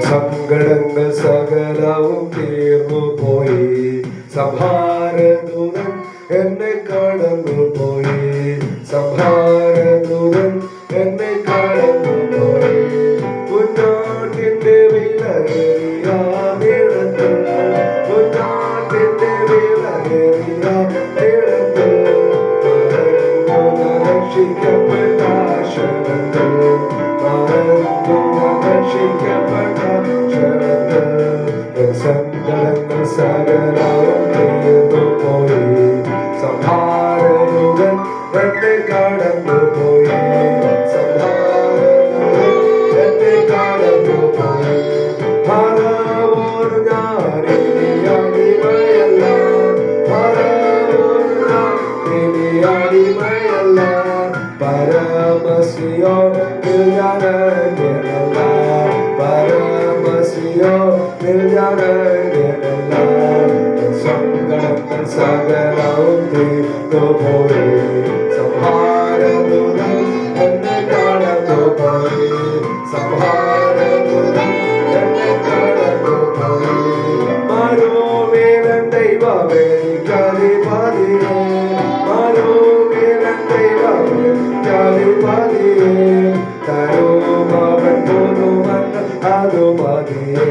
സങ്കടങ്ങൾ സകലവും തീർന്നു പോയി. സംഹാരദൂതൻ എന്നെ കടന്നുപോയി. സംഹാരദൂതൻ എന്നെ കടന്നുപോയി. കുഞ്ഞാട്ടിന്റെ വിലയേറിയ നിഴത്ത്, കുഞ്ഞാട്ടിന്റെ വിലയേറിയ നിഴത്ത് രക്ഷിക്കപ്പെട്ട ക്ഷണത്തിൽ, രക്ഷിക്കപ്പെട്ട ക്ഷണത്തിൽ സങ്കടങ്ങൾ സകലവും തീർന്നു പോയി. സംഹാരദൂതൻ എന്നെ കടന്നുപോയി. സംഹാരദൂതൻ എന്നെ കടന്നുപോയി. ഫറവോന് ഞാനിനി അടിമയല്ല, ഫറവോന് ഞാനിനി അടിമയല്ല. പരമസിയോനിൽ ഞാൻ അന്യനല്ല, പരമസിയോനിൽ ഞാൻ അന്യനല്ല. സങ്കടങ്ങൾ സകലവും തീർന്നു പോയി. സംഹാരദൂതൻ എന്നെ കടന്നുപോയി. സംഹാരദൂതൻ എന്നെ കടന്നുപോയി. മരുഭൂമിയിലെ ദൈവമേനിക്കധിപതിയേ, മരുഭൂമിയിലെ ദൈവമേനിക്കധിപതിയേ. തരുമവൻ പുതുമന്ന അതു മതിയേ,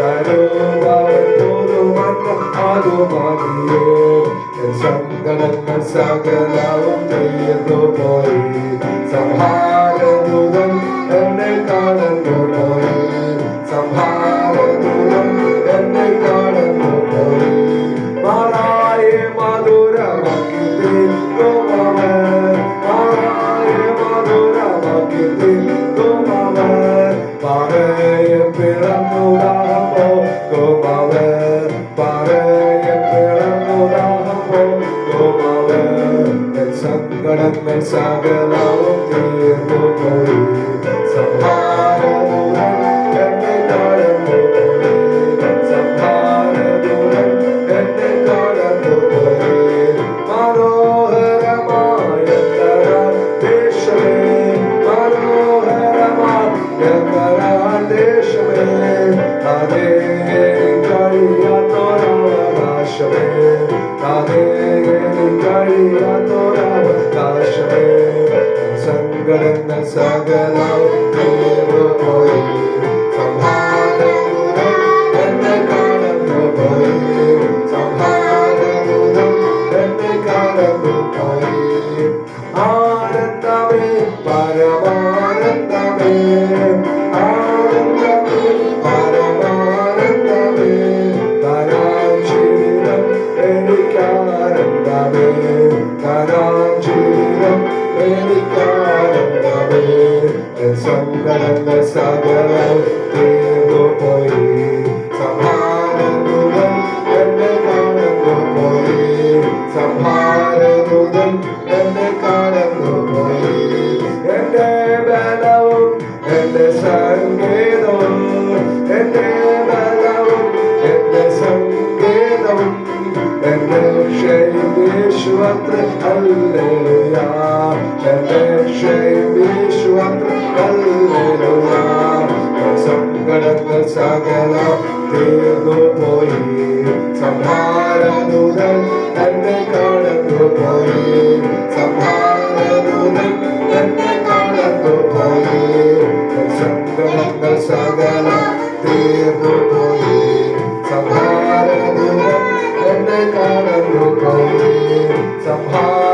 തരുമവൻ പുതുമന്ന അതു മതിയേ. സങ്കടങ്ങൾ സകലവും തീർന്നു പോയി. സംഹാരദൂതൻ എന്നെ കടന്നുപോയി. സംഹാരദൂതൻ എന്നെ കടന്നുപോയി. മാറായെ മധുരമാക്കി തീർക്കുമവൻ, മാറായെ മധുരമാക്കി തീർക്കുമവൻ. പറയെ പിറന്നുടാൻ പോകുമവൻ, പറയെ പിറന്നുടാൻ പോകുമവൻ. സങ്കടങ്ങൾ സകലവും തീർന്നു പോയി. സംഹാരദൂതൻ എന്നെ കടന്നുപോയി. സംഹാരദൂതൻ എന്നെ കടന്നുപോയി. മനോഹരമായ ദേശമേ, മനോഹരമായ ദേശമേ, അതേ കഴിയാത്തൊരവകാശമേ, അതേ കഴിയാത്തൊരവകാശമേ. സങ്കടങ്ങൾ സകലവും തീർന്നു പോയി. സംഹാരദൂതൻ എന്നെ കടന്നുപോയി. സംഹാരദൂതൻ എന്നെ കടന്നുപോയി. ആനന്ദമേ പരമാനന്ദമേ, ആനന്ദമേ പരമാനന്ദമേ. തരാം ജീവിതം എനിക്കാനന്ദമേ, തരാം ജീവിതം എനിക്കാനന്ദമേ. സങ്കടങ്ങൾ സകലവും തീർന്നു പോയി. സംഹാരദൂതൻ എന്നെ കടന്നുപോയി. സംഹാരദൂതൻ എന്നെ കടന്നുപോയി. എന്റെ ബലവും എന്റെ സങ്കേതവും, എന്റെ ബലവും എന്റെ സങ്കേതവും, എന്റെ യേശുവത്ര ഹല്ലേലൂയ, എന്റെ യേശുവത്ര ഹല്ലേലൂയ. സങ്കടങ്ങൾ സകലവും തീർന്നു പോയി. സംഹാരദൂതൻ എന്നെ കടന്നുപോയി. സംഹാരദൂതൻ എന്നെ കടന്നുപോയി. സങ്കടങ്ങൾ സകലവും തീർന്നു പോയി. സംഹാരദൂതൻ എന്നെ കടന്നുപോയി. സംഹാര